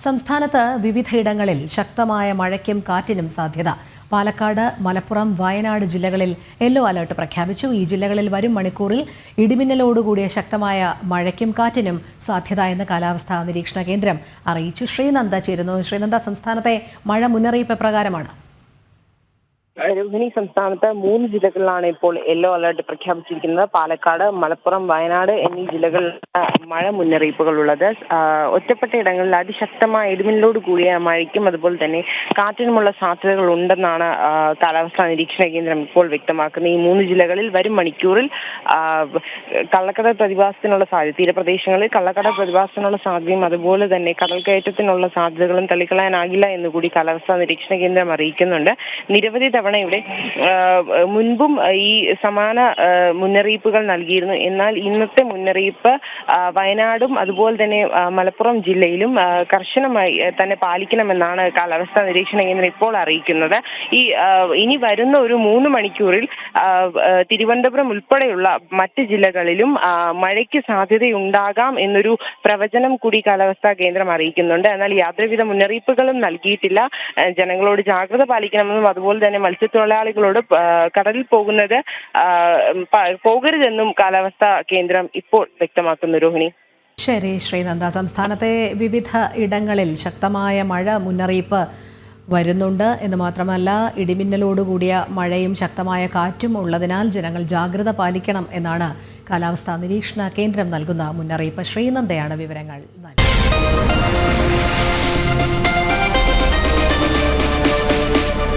സംസ്ഥാനത്ത് വിവിധയിടങ്ങളിൽ ശക്തമായ മഴയ്ക്കും കാറ്റിനും സാധ്യത. പാലക്കാട്, മലപ്പുറം, വയനാട് ജില്ലകളിൽ യെല്ലോ അലർട്ട് പ്രഖ്യാപിച്ചു. ഈ ജില്ലകളിൽ വരും മണിക്കൂറിൽ ഇടിമിന്നലോടുകൂടിയ ശക്തമായ മഴയ്ക്കും കാറ്റിനും സാധ്യത എന്ന് കാലാവസ്ഥാ നിരീക്ഷണ കേന്ദ്രം അറിയിച്ചു. ശ്രീനന്ദ ചേരുന്നു. ശ്രീനന്ദ, സംസ്ഥാനത്തെ മഴ മുന്നറിയിപ്പ് പ്രകാരമാണ്. രോഹിണി, സംസ്ഥാനത്ത് 3 ജില്ലകളിലാണ് ഇപ്പോൾ യെല്ലോ അലർട്ട് പ്രഖ്യാപിച്ചിരിക്കുന്നത്. പാലക്കാട്, മലപ്പുറം, വയനാട് എന്നീ ജില്ലകളിൽ മഴ മുന്നറിയിപ്പുകളുള്ളത്. ഒറ്റപ്പെട്ട ഇടങ്ങളിൽ അതിശക്തമായ ഇടിമിന്നലോട് കൂടിയ മഴയ്ക്കും അതുപോലെ തന്നെ കാറ്റിനുമുള്ള സാധ്യതകൾ ഉണ്ടെന്നാണ് കാലാവസ്ഥാ നിരീക്ഷണ കേന്ദ്രം ഇപ്പോൾ വ്യക്തമാക്കുന്നത്. ഈ 3 ജില്ലകളിൽ വരും മണിക്കൂറിൽ കള്ളക്കടൽ പ്രതിഭാസത്തിനുള്ള സാധ്യത, തീരപ്രദേശങ്ങളിൽ കള്ളക്കടൽ പ്രതിഭാസത്തിനുള്ള സാധ്യതയും അതുപോലെ തന്നെ കടൽക്കയറ്റത്തിനുള്ള സാധ്യതകളും തള്ളിക്കളയാനാകില്ല എന്നുകൂടി കാലാവസ്ഥാ നിരീക്ഷണ കേന്ദ്രം അറിയിക്കുന്നുണ്ട്. നിരവധി ഇവിടെ മുൻപും ഈ സമാന മുന്നറിയിപ്പുകൾ നൽകിയിരുന്നു. എന്നാൽ ഇന്നത്തെ മുന്നറിയിപ്പ് വയനാടും അതുപോലെ തന്നെ മലപ്പുറം ജില്ലയിലും കർശനമായി തന്നെ പാലിക്കണമെന്നാണ് കാലാവസ്ഥാ നിരീക്ഷണ കേന്ദ്രം ഇപ്പോൾ അറിയിക്കുന്നത്. ഇനി വരുന്ന ഒരു 3 മണിക്കൂറിൽ തിരുവനന്തപുരം ഉൾപ്പെടെയുള്ള മറ്റ് ജില്ലകളിലും മഴയ്ക്ക് സാധ്യതയുണ്ടാകാം എന്നൊരു പ്രവചനം കൂടി കാലാവസ്ഥാ കേന്ദ്രം അറിയിക്കുന്നുണ്ട്. എന്നാൽ യാതൊരുവിധ മുന്നറിയിപ്പുകളും നൽകിയിട്ടില്ല. ജനങ്ങളോട് ജാഗ്രത പാലിക്കണമെന്നും അതുപോലെ തന്നെ മത്സ്യത്തൊഴിലാളികളോട് കടലിൽ പോകരുതെന്നും കാലാവസ്ഥാ കേന്ദ്രം ഇപ്പോൾ വ്യക്തമാക്കുന്നു. രോഹിണി. ശരി ശ്രീനന്ദ, സംസ്ഥാനത്തെ വിവിധ ഇടങ്ങളിൽ ശക്തമായ മഴ മുന്നറിയിപ്പ് വരുന്നുണ്ട് എന്ന് മാത്രമല്ല ഇടിമിന്നലോടുകൂടിയ മഴയും ശക്തമായ കാറ്റും ഉള്ളതിനാൽ ജനങ്ങൾ ജാഗ്രത പാലിക്കണം എന്നാണ് കാലാവസ്ഥാ നിരീക്ഷണ കേന്ദ്രം നൽകുന്ന മുന്നറിയിപ്പ്. ശ്രീനന്ദയാണ് വിവരങ്ങൾ നൽകിയത്.